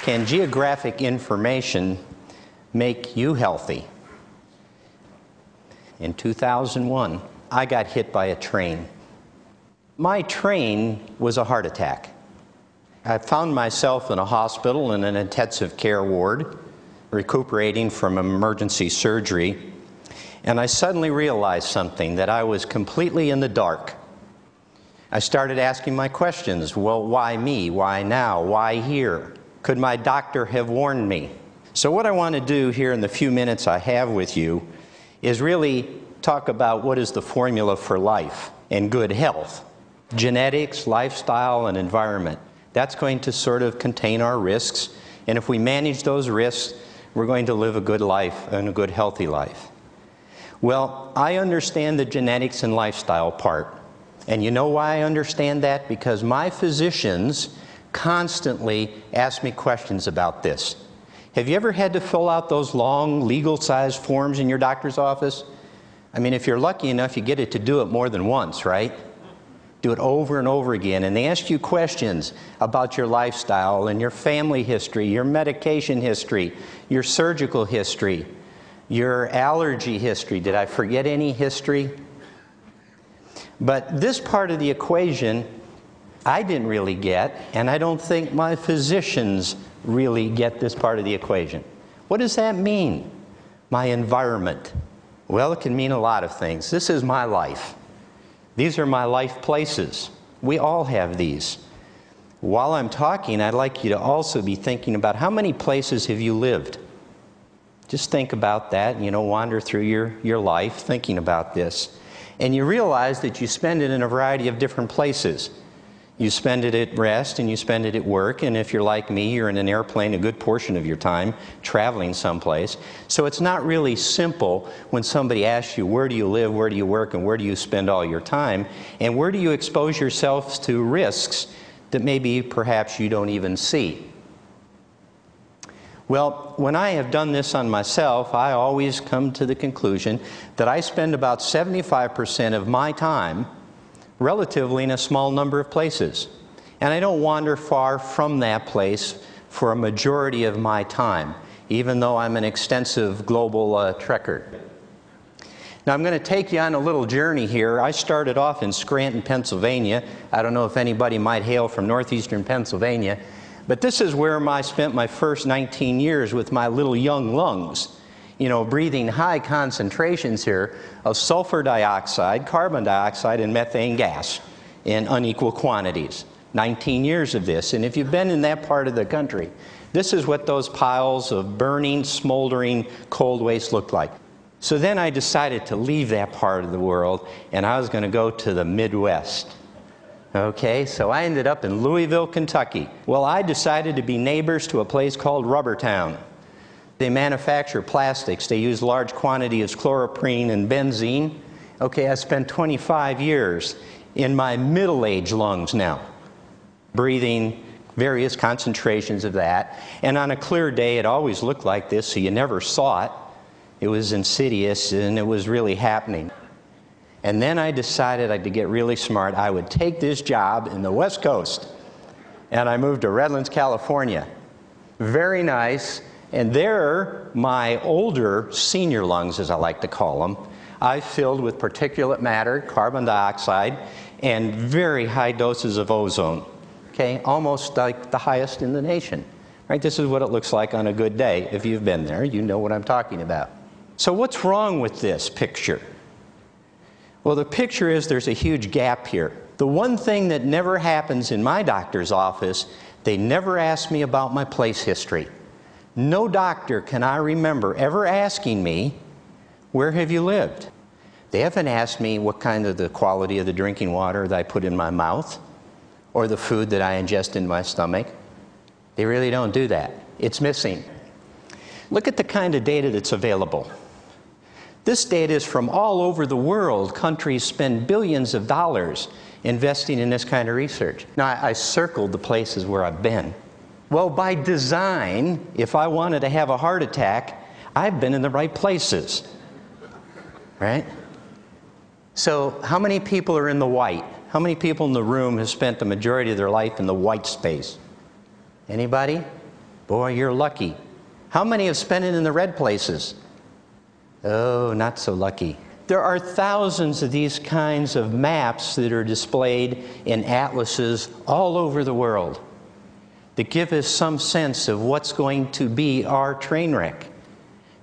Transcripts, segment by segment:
Can geographic information make you healthy? In 2001, I got hit by a train. My train was a heart attack. I found myself in a hospital in an intensive care ward, recuperating from emergency surgery, and I suddenly realized something, that I was completely in the dark. I started asking my questions. Well, why me? Why now? Why here? Could my doctor have warned me? So what I want to do here in the few minutes I have with you is really talk about what is the formula for life and good health. Genetics, lifestyle, and environment. That's going to sort of contain our risks, and if we manage those risks, we're going to live a good life and a good healthy life. Well, I understand the genetics and lifestyle part. And you know why I understand that? Because my physicians constantly ask me questions about this. Have you ever had to fill out those long legal-sized forms in your doctor's office? I mean, if you're lucky enough, you get it to do it more than once, right? Do it over and over again, and they ask you questions about your lifestyle and your family history, your medication history, your surgical history, your allergy history. Did I forget any history? But this part of the equation I didn't really get, and I don't think my physicians really get this part of the equation. What does that mean? My environment. Well, it can mean a lot of things. This is my life. These are my life places. We all have these. While I'm talking, I'd like you to also be thinking about how many places have you lived? Just think about that, wander through your life thinking about this. And you realize that you spend it in a variety of different places. You spend it at rest and you spend it at work, and if you're like me, you're in an airplane a good portion of your time traveling someplace. So it's not really simple when somebody asks you, where do you live, where do you work, and where do you spend all your time, and where do you expose yourselves to risks that maybe perhaps you don't even see. Well, when I have done this on myself, I always come to the conclusion that I spend about 75% of my time relatively in a small number of places. And I don't wander far from that place for a majority of my time, even though I'm an extensive global trekker. Now I'm going to take you on a little journey here. I started off in Scranton, Pennsylvania. I don't know if anybody might hail from northeastern Pennsylvania, but this is where I spent my first 19 years with my little young lungs. Breathing high concentrations here of sulfur dioxide, carbon dioxide, and methane gas in unequal quantities. 19 years of this, and if you've been in that part of the country, this is what those piles of burning, smoldering cold waste looked like. So then I decided to leave that part of the world, and I was going to go to the Midwest. Okay, so I ended up in Louisville, Kentucky. Well, I decided to be neighbors to a place called Rubbertown. They manufacture plastics. They use large quantities of chloroprene and benzene. Okay, I spent 25 years in my middle-aged lungs now, breathing various concentrations of that. And on a clear day, it always looked like this, so you never saw it. It was insidious, and it was really happening. And then I decided to get really smart. I would take this job in the West Coast. And I moved to Redlands, California. Very nice. And there, my older senior lungs, as I like to call them, I filled with particulate matter, carbon dioxide, and very high doses of ozone. Okay, almost like the highest in the nation. Right? This is what it looks like on a good day. If you've been there, you know what I'm talking about. So what's wrong with this picture? Well, the picture is there's a huge gap here. The one thing that never happens in my doctor's office, they never ask me about my place history. No doctor can I remember ever asking me, where have you lived? They haven't asked me what kind of the quality of the drinking water that I put in my mouth or the food that I ingest in my stomach. They really don't do that. It's missing. Look at the kind of data that's available. This data is from all over the world. Countries spend billions of dollars investing in this kind of research. Now, I circled the places where I've been. Well, by design, if I wanted to have a heart attack, I've been in the right places, right? So how many people are in the white? How many people in the room have spent the majority of their life in the white space? Anybody? Boy, you're lucky. How many have spent it in the red places? Oh, not so lucky. There are thousands of these kinds of maps that are displayed in atlases all over the world that give us some sense of what's going to be our train wreck.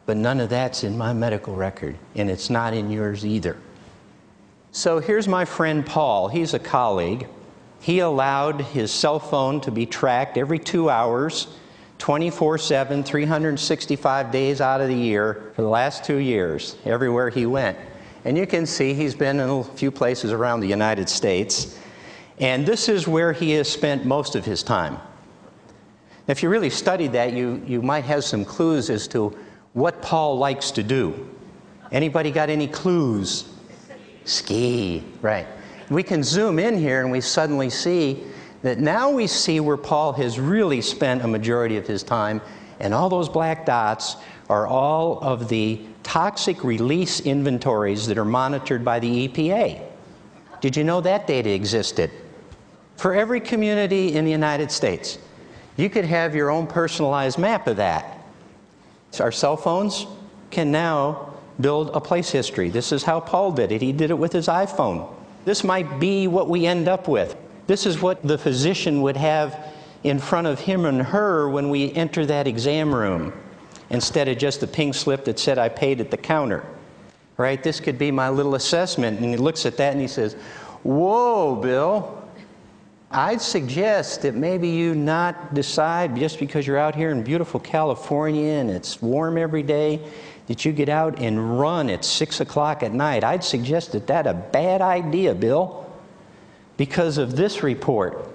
But none of that's in my medical record, and it's not in yours either. So here's my friend Paul. He's a colleague. He allowed his cell phone to be tracked every 2 hours, 24/7, 365 days out of the year for the last 2 years, everywhere he went. And you can see he's been in a few places around the United States. And this is where he has spent most of his time. If you really studied that, you might have some clues as to what Paul likes to do. Anybody got any clues? Ski, right. We can zoom in here and we suddenly see that now we see where Paul has really spent a majority of his time, and all those black dots are all of the toxic release inventories that are monitored by the EPA. Did you know that data existed? For every community in the United States, you could have your own personalized map of that. Our cell phones can now build a place history. This is how Paul did it. He did it with his iPhone. This might be what we end up with. This is what the physician would have in front of him and her when we enter that exam room, instead of just a pink slip that said I paid at the counter. Right? This could be my little assessment, and he looks at that and he says, "Whoa, Bill, I'd suggest that maybe you not decide just because you're out here in beautiful California and it's warm every day that you get out and run at 6 o'clock at night. I'd suggest that that's a bad idea, Bill, because of this report."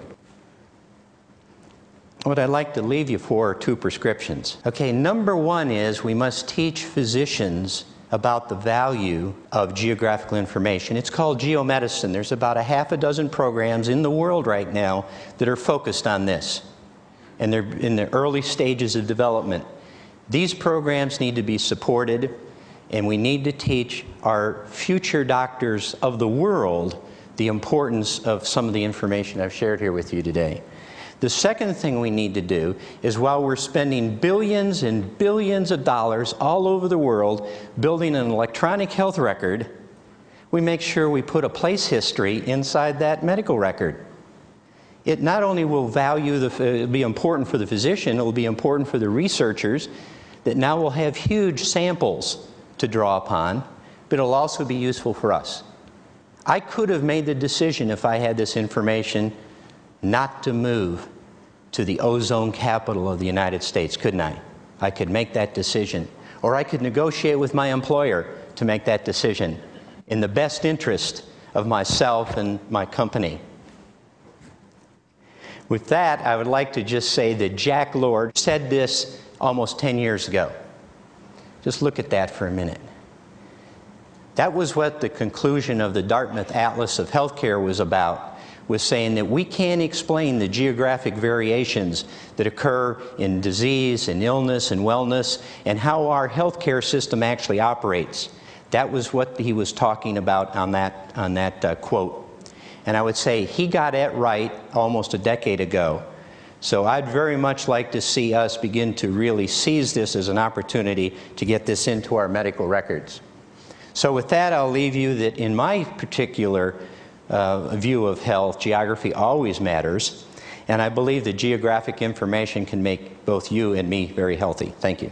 What I'd like to leave you for are 2 prescriptions. Okay, number 1 is we must teach physicians about the value of geographical information. It's called geomedicine. There's about a half a dozen programs in the world right now that are focused on this, and they're in the early stages of development. These programs need to be supported, and we need to teach our future doctors of the world the importance of some of the information I've shared here with you today. The second thing we need to do is, while we're spending billions and billions of dollars all over the world building an electronic health record, we make sure we put a place history inside that medical record. It not only will it'll be important for the physician, it will be important for the researchers that now will have huge samples to draw upon, but it'll also be useful for us. I could have made the decision, if I had this information, not to move to the ozone capital of the United States, couldn't I? I could make that decision. Or I could negotiate with my employer to make that decision in the best interest of myself and my company. With that, I would like to just say that Jack Lord said this almost 10 years ago. Just look at that for a minute. That was what the conclusion of the Dartmouth Atlas of Healthcare was about, was saying that we can't explain the geographic variations that occur in disease and illness and wellness and how our healthcare system actually operates. That was what he was talking about on that quote. And I would say he got it right almost a decade ago. So I'd very much like to see us begin to really seize this as an opportunity to get this into our medical records. So with that, I'll leave you that in my particular view of health, geography always matters, and I believe that geographic information can make both you and me very healthy. Thank you.